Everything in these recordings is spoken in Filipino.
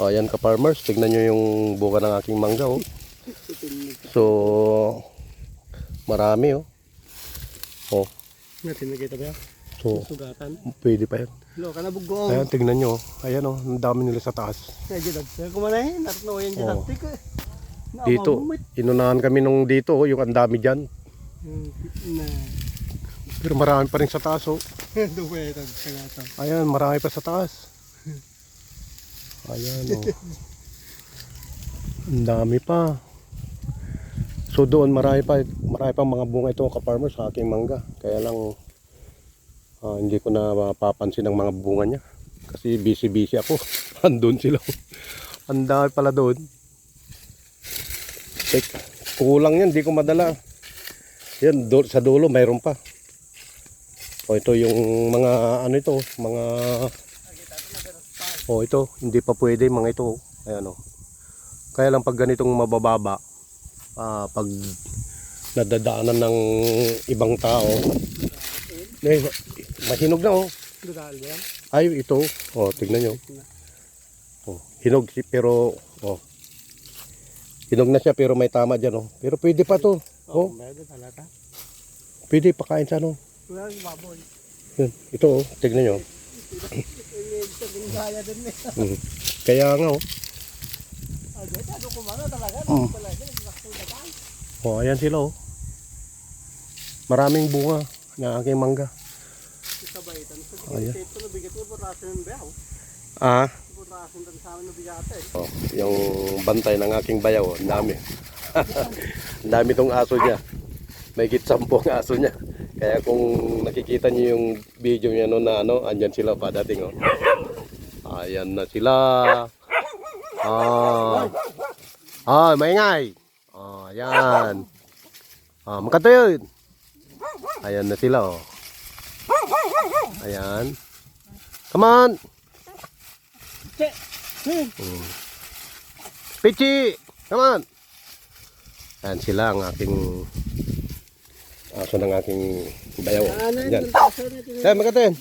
O, ayan ka-farmers, tignan nyo yung bunga ng aking mangga, oh. So, marami, oh. Oh. Natin nakita ba yan? So, Sugatan. pwede pa yan. Lo, ka na bugong. Ayan, tignan nyo, oh. Ayan, oh, ang dami nila sa taas. Medyo dagdag. Kumanahin, natno yan dyan. Oh. Tika. Dito, inunahan kami nung dito, oh, yung ang dami dyan. Na. Pero marami pa rin sa taas, oh. Duwetag sa gata. Ayan, marami pa sa taas. Ayan, oh. Ang dami pa. So doon marami pa mga bunga ito ka-farmers sa aking mangga. Kaya lang hindi ko na mapapansin ang mga bunga niya. Kasi busy ako. Andun sila. Ang dami pala doon. Kulang yan, hindi ko madala. Yan, sa dulo mayroon pa. O ito yung mga ano ito, mga ito, hindi pa pwede mga ito. Ayan, oh. Kaya lang pag ganitong mabababa, pag nadadaanan ng ibang tao, mahinog na, oh. Ay, ito, tignan nyo. Hinog pero hinog na siya pero may tama dyan, oh. Pero pwede pa to, oh. Pwede pakain sa ano. Yun, ito, oh, tignan nyo. Kaya nga, oh. Ayan sila, oh. Maraming bunga ng aking mangga. Ayan. Yung bantay ng aking bayaw, ang dami. Ang dami tong aso niya. May higit 10 aso niya. Kaya kung nakikita niyo yung video niya noon na andyan sila padating, oh. Ayan na sila. Maingay. Ayan. Makatayo. Ayan na sila, oh. Ayan. Come on. Pichi. Come on. Ayan sila ang aking aso ng aking bayaw. Ayan. Ayan, makatayo.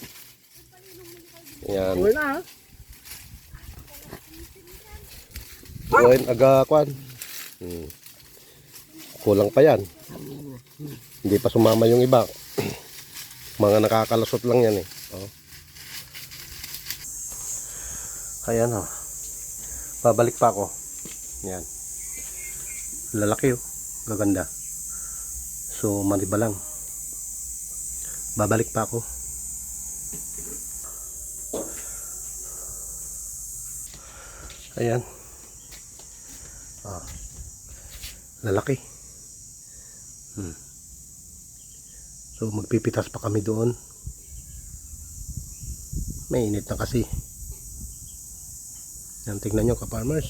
Ayan. Kuhain aga kwan. Kulang pa yan. Hindi pa sumama yung iba. Mga nakakalusot lang yan, eh. Oh. Ayan, oh. Babalik pa ako. Yan. Lalaki, oh. Gaganda. So maniba lang. Babalik pa ako. Ayan. Lalaki. So magpipitas pa kami doon. Mainit na kasi. Yan, tignan nyo ka-farmers.